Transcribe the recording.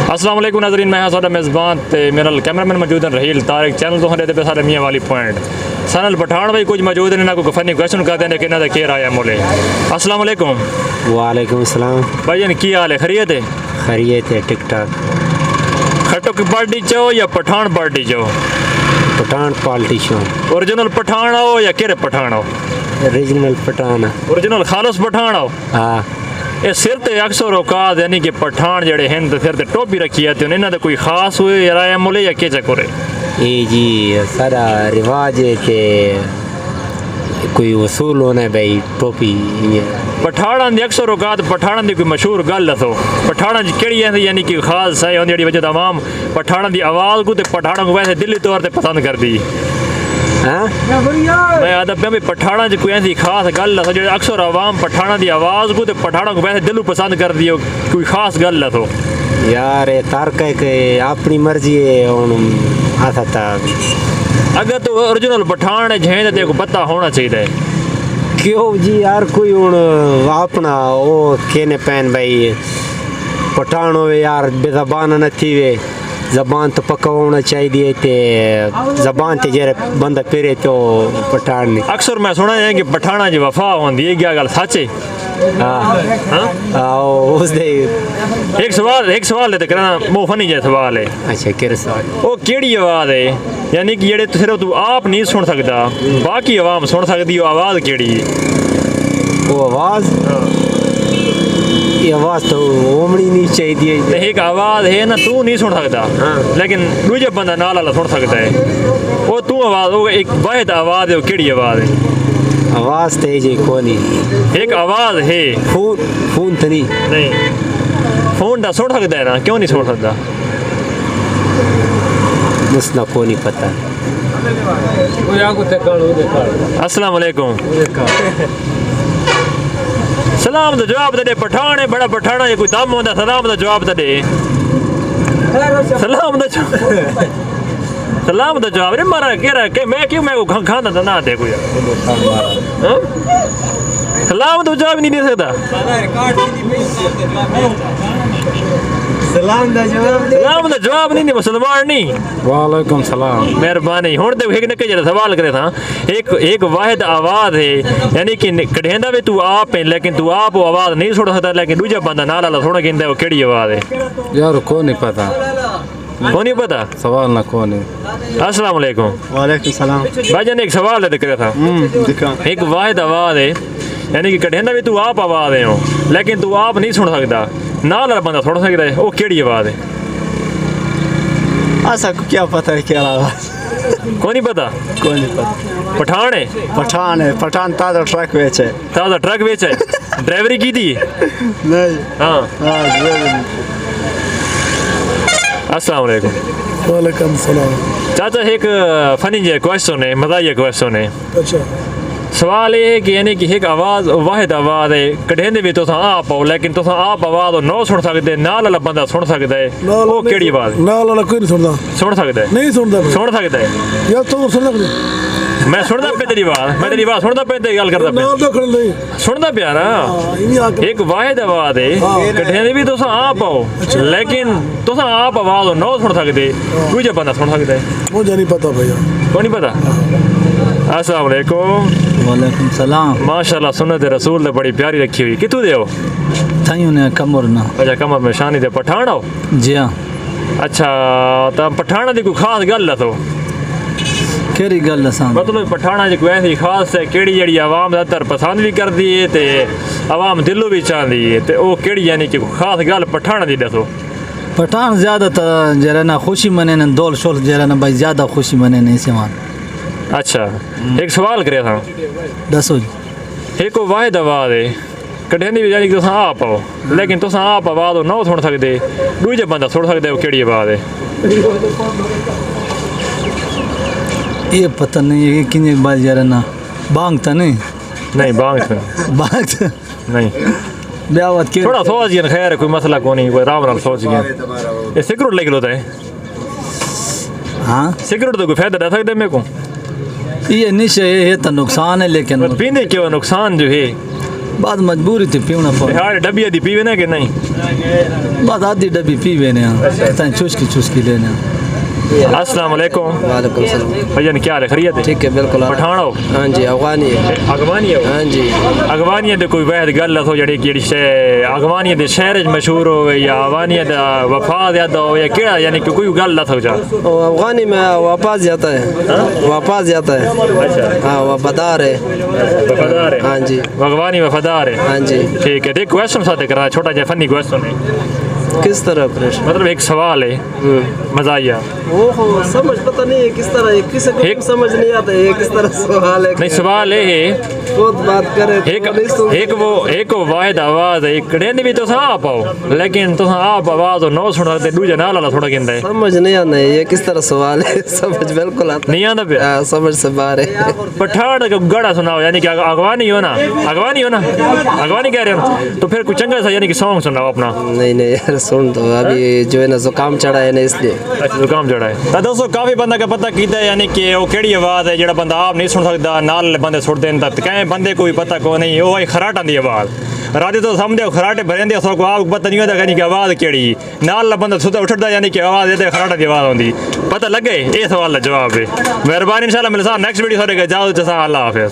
अस्सलाम वालेकुम नाज़रीन, मैं हाँ साडा मेज़बान ते मेरा कैमरामैन मौजूद है रहील तारिक चैनल तो हंडे पे साडा मियाँ वाली पॉइंट सनल पठान भाई कुछ मौजूद है ना कोई फनी क्वेश्चन करते हैं कि ना के राय मोले। अस्सलाम वालेकुम। वालेकुम सलाम भाई जान की हाल है, खैरियत है? खैरियत है ठीक ठाक। खट्टो की पार्टी चाहो या पठान पार्टी चाहो? Pathan party show. Original Pathan हो या केरे पठान हो? ओरिजिनल पठान। ओरिजिनल खालस पठान हो? हाँ। ये सिर ते अक्सर औकात यानी कि पठान जड़े हैं तो सिर ते टोपी रखी है तो इन्होंने कोई खास हुए या राय मोले या के चक्कर है? ये जी सारा रिवाज है कि कोई वसूल होना है भाई टोपी ये। पठाणा दी अक्सर औकात पठाणा दी कोई मशहूर गल दसो पठाणा जी केड़ी है यानी कि खास है होंदी जेड़ी वजह तमाम पठाणा दी आवाज़ को ते पठाणा को वैसे दिली तौर पे पसंद कर दी। हाँ मैं आदा पे भी पठाणा जी कोई ऐसी खास गल दसो जो अक्सर आवाम पठाणा दी आवाज़ को ते पठाणा को वैसे दिलों पसंद कर दी कोई खास गल दसो यार ये तारक है कि अपनी मर्जी है आता था। अगर तो ओरिजिनल पठान है झें ते को पता होना चाहिए क्यों जी यार कोई अपना वो कहने पैन भाई पठान हो यार बेजबान न थी वे जबान तो पक्का होना चाहिए ते जबान ते जरे बंदा फिरे तो पठान नहीं। अक्सर मैं सुना है कि पठाना जी वफा होंदी है क्या गल सच है? हाँ उस दे एक सवाल लेते करना मो फनी जै सवाल है। अच्छा केर सवाल वो केड़ी आवाज़ है यानी कि जेड़े सिर्फ तू आप नहीं सुन सकता बाकी आवाम सुन सकती हो आवाज़ केड़ी है? वो आवाज़ ये आवाज़ तो ओमनी नहीं चाहिए। एक आवाज़ है ना तू नहीं सुन सकता लेकिन दूजे बंदा नाल वाला सुन सकता है वो तू आवाज़ वो एक वाहिद आवाज़ है वो केड़ी आवाज़ है? आवाज़ तो जी कोनी एक आवाज़ है फोन तो नहीं फोन दा सुन सकता है ना क्यों नहीं सुन सकता? मुझे को नहीं पता। अस्सलाम वालेकुम। सलाम दा जवाब दे पठान है बड़ा पठाना है कोई दम होंदा सलाम दा जवाब दे सलाम दा जवाब रे मारा केरा के मैं क्यों मैं को खाना था ना दे कोई सलाम दा जवाब नहीं दे सकता। सलाम दा जवाब नहीं मुसलमान नहीं। वालेकुम सलाम। मेहरबानी हुण ते एक नके जरा सवाल करे था एक वाहिद आवाज़ है यानी कि कढ़ेंदा भी तू आप है लेकिन तू आप वो आवाज़ नहीं सुन सकता लेकिन दूजा बंदा नाल वाला सुन गिंदा वो केड़ी आवाज़ है? यार को नहीं पता को नहीं पता सवाल ना को नहीं। अस्सलाम वालेकुम। वालेकुम सलाम। भाईजान एक सवाल लेते करे था एक वाहिद आवाज़ है यानी कि कढ़ेंदा भी तू आप आवाज़ है हो लेकिन तू आप नहीं सुन सकता नाल वाला बंदा सुन सकता है वो केड़ी आवाज़ है? ऐसा को क्या पता है क्या आवाज़ को नहीं पता पठान है पठान ताज़ा ट्रक बेचे ड्राइवरी की थी नहीं। हाँ अस्सलाम वालेकुम। वालेकुम सलाम। चाचा एक फनी जो क्वेश्चन है मज़ाहिया क्वेश्चन है। अच्छा सवाल ये है कि यानी कि एक आवाज़ वाहिद आवाज़ है कढ़ेंदे भी तुस आप हो लेकिन तुस आप आवाज़ नौ सुन सकते नाल वाला बंदा सुन सकता है वो केड़ी आवाज़? नाल वाला कोई नहीं सुनता। सुन सकता है? नहीं सुनता। सुन सकता है यार तू सुन सकते मैं सुनता पे तेरी आवाज़ सुनता पे तेरी गल करता नाल तो खड़ नहीं सुनता प्यार एक वाहिद आवाज़ है कढ़ेंदे भी तुस आप हो लेकिन तुस आप आवाज़ नौ सुन सकते दूजा बंदा सुन सकता है मुझे नहीं पता भैया को नहीं पता। अस्सलाम वालेकुम। वालेकुम सलाम। माशाल्लाह सुन्नत रसूल ने बड़ी प्यारी रखी हुई कितू दे हो? थाइयों ने कमर ना। अच्छा कमर में शानी दे पठान हो? जी हाँ। अच्छा तो पठाना दी कोई खास गल दसो केड़ी गल दसां मतलब पठाना जी कोई ऐसी खास है केड़ी जेड़ी आवाम ज़्यादातर पसंद भी करदी है ते आवाम दिलों भी चाहती है ते वो केड़ी यानी कि खास गल पठाना दी दसो। पठान ज़्यादातर जरा ना खुशी मने न दौल शोल जरा ना भाई ज़्यादा खुशी मने नहीं सेवान। अच्छा एक सवाल करे था दसो जी। एक वाहिद आवाज़ है कढ़ेंदी भी यानी कि तुस आप हो लेकिन तुस आप आवाज़ नौ सुन सकते दूजे बंदा सुन सकते वो केड़ी आवाज़ है? ये पता नहीं है कि किन्ने बार जरा ना बांग था नहीं बांग नहीं ब्यावत के थोड़ा सोच गया खैर कोई मसला को नहीं कोई आराम नाल सोच गया ये सिगरेट लेके लोता है। हाँ सिगरेट तो कोई फायदा दे सकते मेरे को? ये निशा है तो नुकसान है लेकिन पीने के नुकसान जो है बाद मजबूरी थी पीना पड़ा यार डब्बी दी पीवे ना कि नहीं बाद आधी डब्बी पीवे ने ताई चुस्की लेने अस्सलाम वालेकुम वालेकुम सलाम। भैया क्या हाल है खैरियत है ठीक है बिल्कुल पठान हो हाँ जी अफगानी है। अगवानी हो हाँ जी अगवानी दे कोई वहद गल हो जड़ी केड़ी शे अगवानी दे शहर च मशहूर हो या अगवानी दा वफाद याद हो या केड़ा यानी कि कोई गल हो जा वो अफगानी में वापस जाता है वापस जाता है। अच्छा हाँ वफादार है। वफादार है हाँ जी अगवानी वफादार है हाँ जी। ठीक है देख क्वेश्चन साथ करा छोटा जा फनी क्वेश्चन है किस तरह प्रश्न मतलब एक सवाल है मजा आया वो समझ पता नहीं है किस तरह है किसी को एक- समझ नहीं आता है किस तरह सवाल है। नहीं सवाल ये है बहुत बात करे एक वो वाहिद आवाज है कड़ेन भी तो आप आओ लेकिन तो आप आवाज और नो सुन सकते दूजा नाल वाला थोड़ा गिंदा है समझ नहीं आता है ये किस तरह सवाल है समझ बिल्कुल आता नहीं आंदा पे हाँ, समझ से बाहर है। पठान का गड़ा सुनाओ यानी कि अगवानी हो ना अगवानी कह रहे हो तो फिर कुछ चंगा सा यानी कि सॉन्ग सुनाओ अपना नहीं नहीं यार सुन तो अभी जो है ना जुकाम चढ़ा है ना इसलिए। अच्छा जुकाम जड़ा है तो दोस्तों काफी बंदा का पता कीता यानी कि वो केड़ी आवाज है जेड़ा बंदा आप नहीं सुन सकदा नाल बंदे सुन देन ता कहीं बंदे कोई पता को नहीं वो खराटा दी आवाज रात तो समझो खराटे भरेंदे सो को आप पता नहीं होता यानी कि आवाज केड़ी नाल बंदा सुता उठदा यानी कि आवाज दे खराटा दी आवाज होंदी पता लगे ये सवाल का जवाब है मेहरबानी इंशाल्लाह मिलसा नेक्स्ट वीडियो सारे जाओ जसा अल्लाह हाफिज।